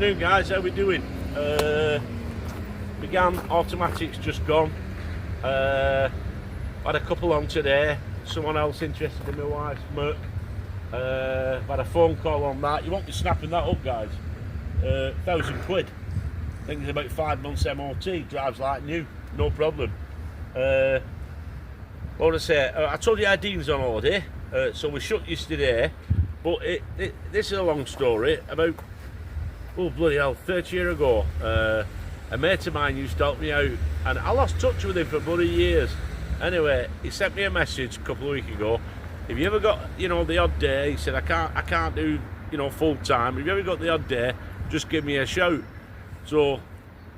New guys, how we doing? Began automatics just gone. Had a couple on today. Someone else interested in my wife's Merc. Had a phone call on that. You won't be snapping that up, guys. £1,000. I think it's about 5 months MOT. Drives like new, no problem. What would I say? I told you Dean's on holiday, so we shut yesterday. But this is a long story. About, oh bloody hell, 30 years ago, a mate of mine used to help me out, and I lost touch with him for bloody years. Anyway, he sent me a message a couple of weeks ago. If you ever got, the odd day, he said, I can't do, full time. If you ever got the odd day, just give me a shout. So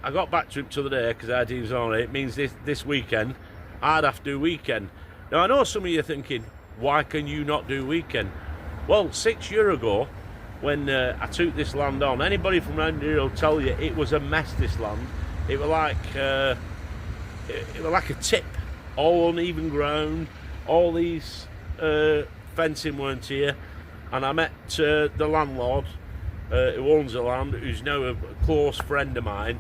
I got back to him the other day because our team's on it. It means this weekend I'd have to do weekend. Now I know some of you are thinking, why can you not do weekend? Well, 6 years ago, when I took this land on, anybody from around here will tell you it was a mess. This land, it was like a tip, all uneven ground. All these fencing weren't here, and I met the landlord who owns the land, who's now a close friend of mine.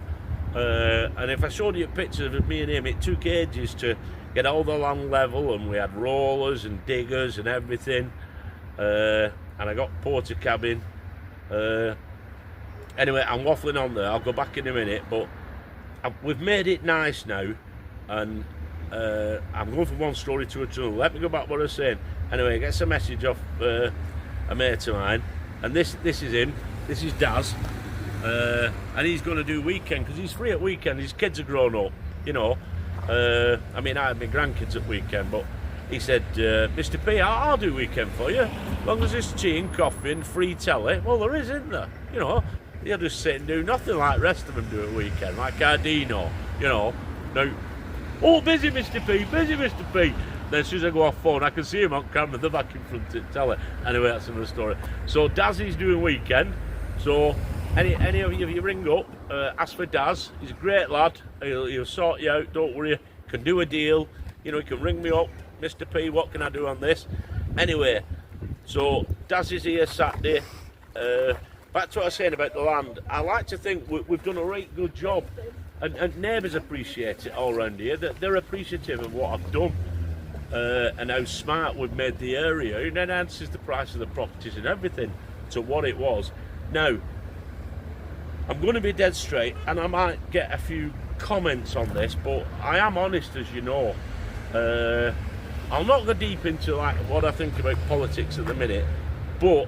And if I showed you pictures of me and him, it took ages to get all the land level, and we had rollers and diggers and everything. And I got porter cabin. Anyway, I'm waffling on there. I'll go back in a minute, but we've made it nice now, and I'm going from one story to another. Let me go back to what I was saying. Anyway, I get a message off a mate of mine, and this is him. This is Daz, and he's going to do weekend because he's free at weekend. His kids are grown up, I mean, I had my grandkids at weekend, but he said, Mr. P, I'll do weekend for you, as long as there's tea and coffee and free telly. Well, there is, isn't there? You'll just sit and do nothing like the rest of them do at weekend, like Cardino, Now, oh, busy Mr. P, busy Mr. P. Then as soon as I go off phone, I can see him on camera, they're back in front of the telly. Anyway, that's another story. So Dazzy's doing weekend. So any of you ring up, ask for Daz. He's a great lad. He'll sort you out, don't worry. Can do a deal. He can ring me up. Mr. P, what can I do on this? Anyway, so Daz is here Saturday. Back to what I was saying about the land. I like to think we've done a right good job. And neighbours appreciate it all around here. They're appreciative of what I've done. And how smart we've made the area. It enhances the price of the properties and everything to what it was. Now, I'm going to be dead straight, and I might get a few comments on this, but I am honest, as you know. I'll not go deep into what I think about politics at the minute, but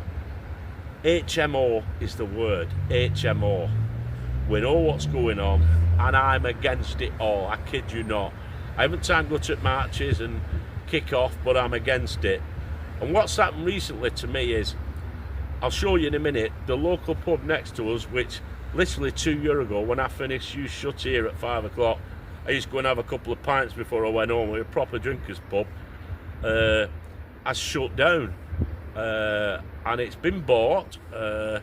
HMO is the word. HMO. We know what's going on, and I'm against it all. I kid you not. I haven't time to go to marches and kick off, but I'm against it. And what's happened recently to me is, I'll show you in a minute, the local pub next to us, which literally 2 years ago, when I finished, you shut here at 5 o'clock, I used to go and have a couple of pints before I went home. We were a proper drinkers pub. Has shut down, and it's been bought. Now,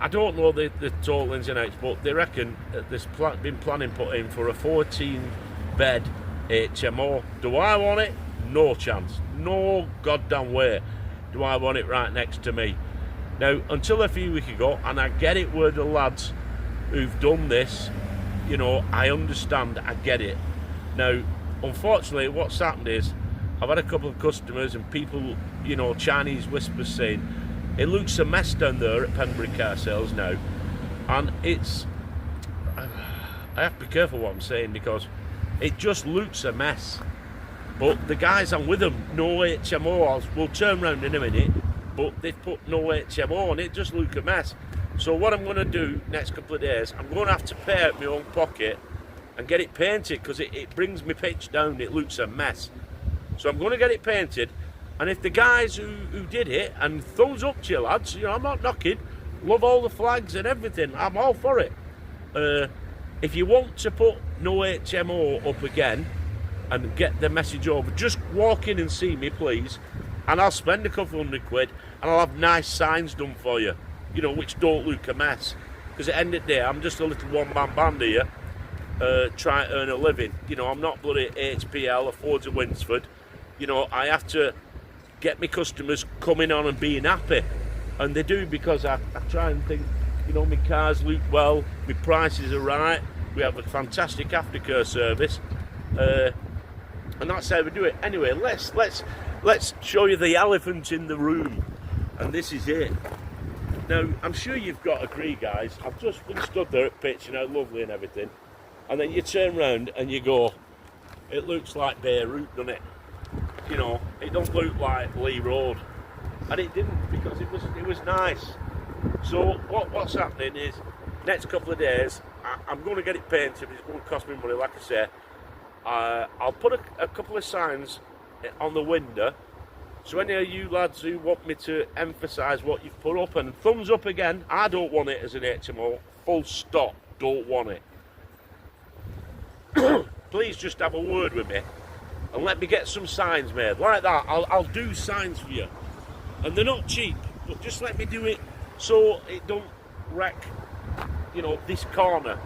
I don't know the total ins and outs, but they reckon there's been planning put in for a 14-bed HMO. Do I want it? No chance. No goddamn way do I want it right next to me. Now, until a few weeks ago, and I get it where the lads who've done this, I understand, I get it. Now, unfortunately, what's happened is, I've had a couple of customers and people, Chinese whispers saying, it looks a mess down there at Penbury Car Sales now. And I have to be careful what I'm saying, because it just looks a mess. But the guys I'm with them, no HMO, we'll turn around in a minute, but they've put no HMO and it just looks a mess. So what I'm going to do next couple of days, I'm going to have to pay out my own pocket and get it painted, because it brings me pitch down, it looks a mess. So I'm going to get it painted, and if the guys who did it, and thumbs up to you lads, I'm not knocking, love all the flags and everything, I'm all for it. If you want to put no HMO up again and get the message over, just walk in and see me please, and I'll spend a couple £100 and I'll have nice signs done for you, which don't look a mess. Because at the end of the day, I'm just a little one-man band here, trying to earn a living. I'm not bloody HPL or Fords of Winsford. I have to get my customers coming on and being happy. and they do, because I try and think, you know, my cars look well, my prices are right, we have a fantastic aftercare service, and that's how we do it. Anyway, let's show you the elephant in the room, and this is it. Now, I'm sure you've got to agree, guys, I've just been stood there at pitch, you know, lovely and everything, and then you turn round and you go, it looks like Beirut, doesn't it? You know, it don't look like Lee Road, and it didn't, because it was nice. So what's happening is, next couple of days, I'm going to get it painted. It's going to cost me money, like I say. I'll put a couple of signs on the window, so any of you lads who want me to emphasise what you've put up, and thumbs up again, I don't want it as an HMO, full stop, don't want it. Please just have a word with me and let me get some signs made like that. I'll do signs for you, and they're not cheap, but just let me do it so it don't wreck, you know, this corner.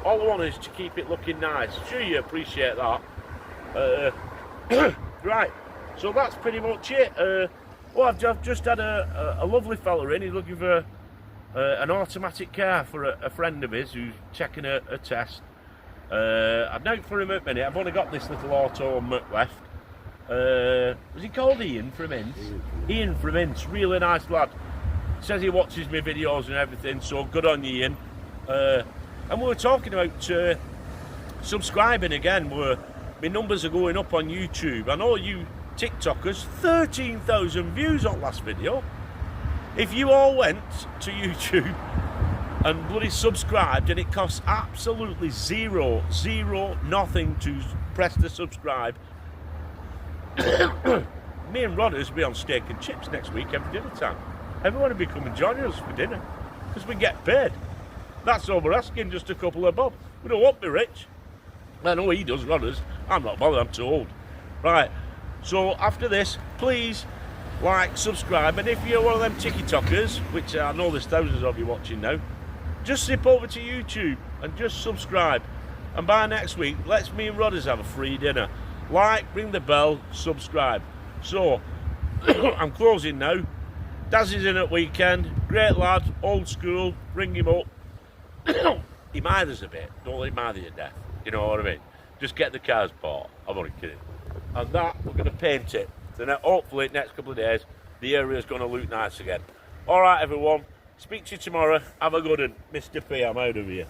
All I want is to keep it looking nice. Sure, you appreciate that. Right, so that's pretty much it. I've just had a lovely fella in. He's looking for an automatic car for a friend of his who's checking a test. I've known for him at minute. I've only got this little auto on Muck left. Was he called Ian from Ince? Ian from Ince, really nice lad. Says he watches my videos and everything, so good on you, Ian. And we were talking about subscribing again. My numbers are going up on YouTube. I know you TikTokers, 13,000 views on last video. If you all went to YouTube and bloody subscribed, and it costs absolutely zero, nothing to press the subscribe, me and Rodders will be on steak and chips next week every dinner time. Everyone will be coming joining us for dinner, because we get paid. That's all we're asking, just a couple of bob. We don't want to be rich. I know he does, Rodders. I'm not bothered, I'm too old. Right, so after this, please like, subscribe, and if you're one of them TikTokers, which I know there's thousands of you watching now, just zip over to YouTube and just subscribe. And by next week, let's me and Rodders have a free dinner. Like, ring the bell, subscribe. So, I'm closing now. Daz is in at weekend. Great lad, old school, ring him up. He mithers a bit. Don't let him mither you to death. You know what I mean? Just get the cars bought. I'm only kidding. And that, we're going to paint it. Then hopefully, next couple of days, the area's going to look nice again. All right, everyone. Speak to you tomorrow. Have a good one. Mr. P, I'm out of here.